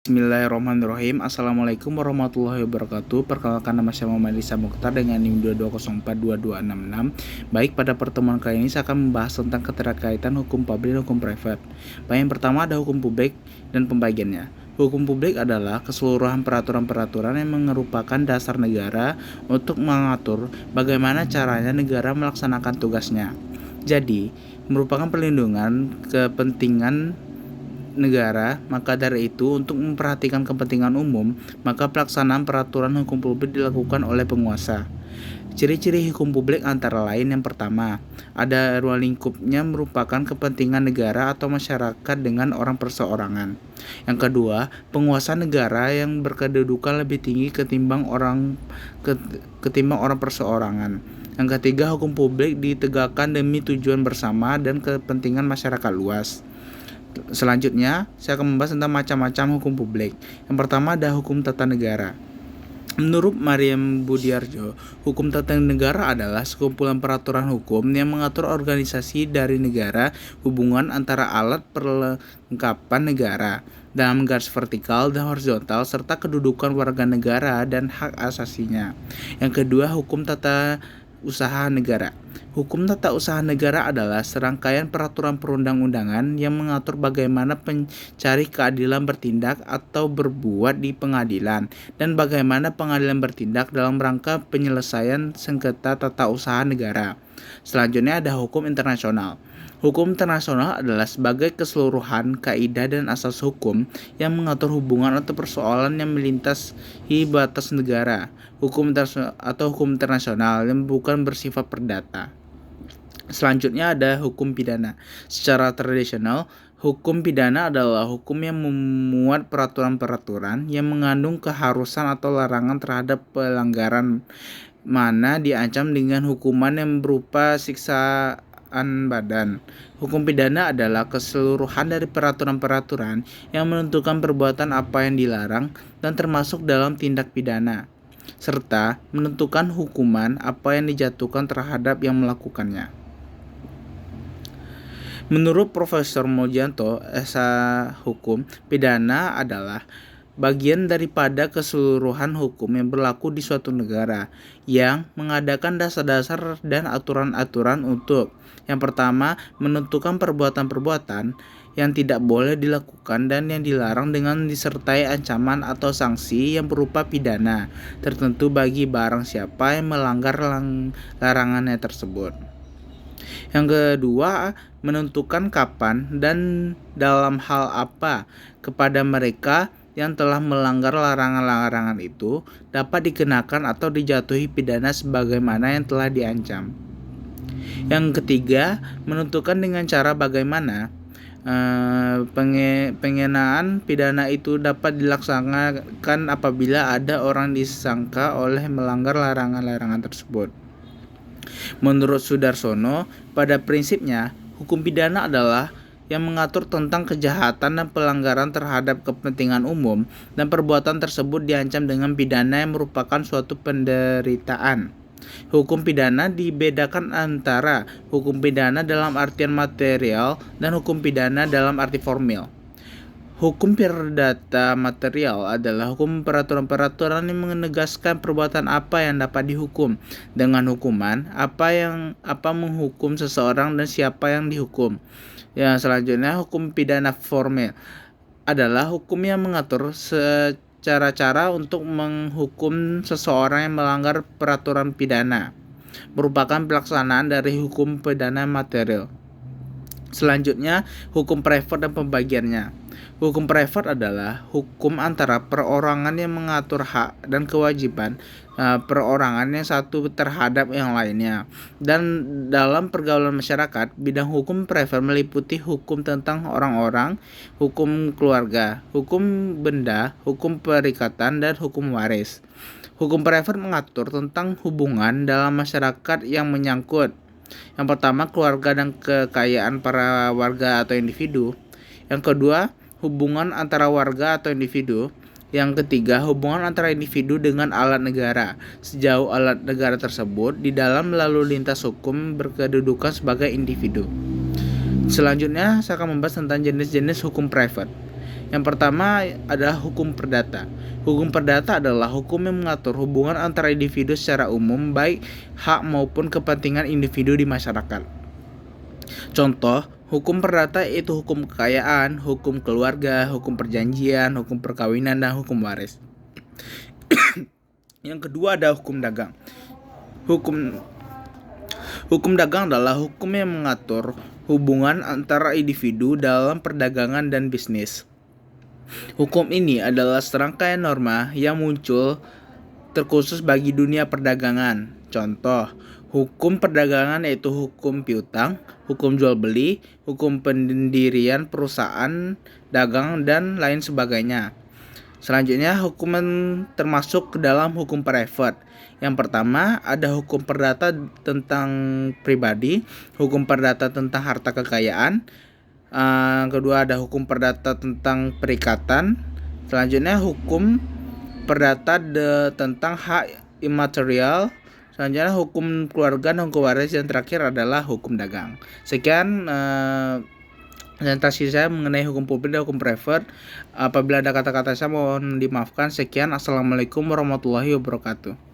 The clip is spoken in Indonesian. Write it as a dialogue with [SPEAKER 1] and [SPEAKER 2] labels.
[SPEAKER 1] Bismillahirrahmanirrahim. Assalamualaikum warahmatullahi wabarakatuh. Perkenalkan, nama saya Muhammad Lisa Mukhtar dengan NIM 220422266. Baik, pada pertemuan kali ini saya akan membahas tentang keterkaitan hukum publik dan hukum privat. Baik, yang pertama ada hukum publik dan pembagiannya. Hukum publik adalah keseluruhan peraturan-peraturan yang merupakan dasar negara untuk mengatur bagaimana caranya negara melaksanakan tugasnya. Jadi, merupakan perlindungan kepentingan negara. Maka dari itu, untuk memperhatikan kepentingan umum, maka pelaksanaan peraturan hukum publik dilakukan oleh penguasa. Ciri-ciri hukum publik antara lain, yang pertama, ada ruang lingkupnya merupakan kepentingan negara atau masyarakat dengan orang perseorangan. Yang kedua, penguasa negara yang berkedudukan lebih tinggi ketimbang orang perseorangan. Yang ketiga, hukum publik ditegakkan demi tujuan bersama dan kepentingan masyarakat luas. Selanjutnya, saya akan membahas tentang macam-macam hukum publik. Yang pertama ada hukum tata negara. Menurut Mariam Budiarjo, hukum tata negara adalah sekumpulan peraturan hukum yang mengatur organisasi dari negara, hubungan antara alat perlengkapan negara dalam garis vertikal dan horizontal, serta kedudukan warga negara dan hak asasinya. Yang kedua, hukum tata usaha negara. Hukum tata usaha negara adalah serangkaian peraturan perundang-undangan yang mengatur bagaimana pencari keadilan bertindak atau berbuat di pengadilan dan bagaimana pengadilan bertindak dalam rangka penyelesaian sengketa tata usaha negara. Selanjutnya ada hukum internasional. Hukum internasional adalah sebagai keseluruhan kaidah dan asas hukum yang mengatur hubungan atau persoalan yang melintasi batas negara. Hukum internasional yang bukan bersifat perdata. Selanjutnya ada hukum pidana. Secara tradisional, hukum pidana adalah hukum yang memuat peraturan-peraturan yang mengandung keharusan atau larangan terhadap pelanggaran, mana diancam dengan hukuman yang berupa siksaan badan. Hukum pidana adalah keseluruhan dari peraturan-peraturan yang menentukan perbuatan apa yang dilarang dan termasuk dalam tindak pidana, serta menentukan hukuman apa yang dijatuhkan terhadap yang melakukannya. Menurut Profesor Mojanto, Hukum pidana adalah bagian daripada keseluruhan hukum yang berlaku di suatu negara yang mengadakan dasar-dasar dan aturan-aturan untuk, yang pertama, menentukan perbuatan-perbuatan yang tidak boleh dilakukan dan yang dilarang dengan disertai ancaman atau sanksi yang berupa pidana tertentu bagi barang siapa yang melanggar larangannya tersebut. Yang kedua, menentukan kapan dan dalam hal apa kepada mereka yang telah melanggar larangan-larangan itu dapat dikenakan atau dijatuhi pidana sebagaimana yang telah diancam. Yang ketiga, menentukan dengan cara bagaimana pengenaan pidana itu dapat dilaksanakan apabila ada orang disangka oleh melanggar larangan-larangan tersebut. Menurut Sudarsono, pada prinsipnya, hukum pidana adalah yang mengatur tentang kejahatan dan pelanggaran terhadap kepentingan umum dan perbuatan tersebut diancam dengan pidana yang merupakan suatu penderitaan. Hukum pidana dibedakan antara hukum pidana dalam artian material dan hukum pidana dalam arti formil. Hukum perdata material adalah hukum peraturan-peraturan yang menegaskan perbuatan apa yang dapat dihukum dengan hukuman, apa menghukum seseorang dan siapa yang dihukum. Yang selanjutnya, hukum pidana formil adalah hukum yang mengatur cara-cara untuk menghukum seseorang yang melanggar peraturan pidana, merupakan pelaksanaan dari hukum pidana material. Selanjutnya, hukum privat dan pembagiannya. Hukum privat adalah hukum antara perorangan yang mengatur hak dan kewajiban perorangan yang satu terhadap yang lainnya. Dan dalam pergaulan masyarakat, bidang hukum privat meliputi hukum tentang orang-orang, hukum keluarga, hukum benda, hukum perikatan, dan hukum waris. Hukum privat mengatur tentang hubungan dalam masyarakat yang menyangkut, yang pertama, keluarga dan kekayaan para warga atau individu. Yang kedua, hubungan antara warga atau individu. Yang ketiga, hubungan antara individu dengan alat negara, sejauh alat negara tersebut di dalam lalu lintas hukum berkedudukan sebagai individu. Selanjutnya, saya akan membahas tentang jenis-jenis hukum privat. Yang pertama adalah hukum perdata. Hukum perdata adalah hukum yang mengatur hubungan antara individu secara umum, baik hak maupun kepentingan individu di masyarakat. Contoh, hukum perdata itu hukum kekayaan, hukum keluarga, hukum perjanjian, hukum perkawinan, dan hukum waris. Yang kedua ada hukum dagang. Hukum dagang adalah hukum yang mengatur hubungan antara individu dalam perdagangan dan bisnis. Hukum ini adalah serangkaian norma yang muncul terkhusus bagi dunia perdagangan. Contoh, hukum perdagangan yaitu hukum piutang, hukum jual beli, hukum pendirian perusahaan dagang, dan lain sebagainya. Selanjutnya, hukum termasuk ke dalam hukum private. Yang pertama ada hukum perdata tentang pribadi, hukum perdata tentang harta kekayaan. Kedua ada hukum perdata tentang perikatan. Selanjutnya hukum perdata tentang hak imaterial. Selanjutnya hukum keluarga dan hukum waris. Yang terakhir adalah hukum dagang. Sekian presentasi saya mengenai hukum publik dan hukum private. Apabila ada kata-kata saya mohon dimaafkan. Sekian, assalamualaikum warahmatullahi wabarakatuh.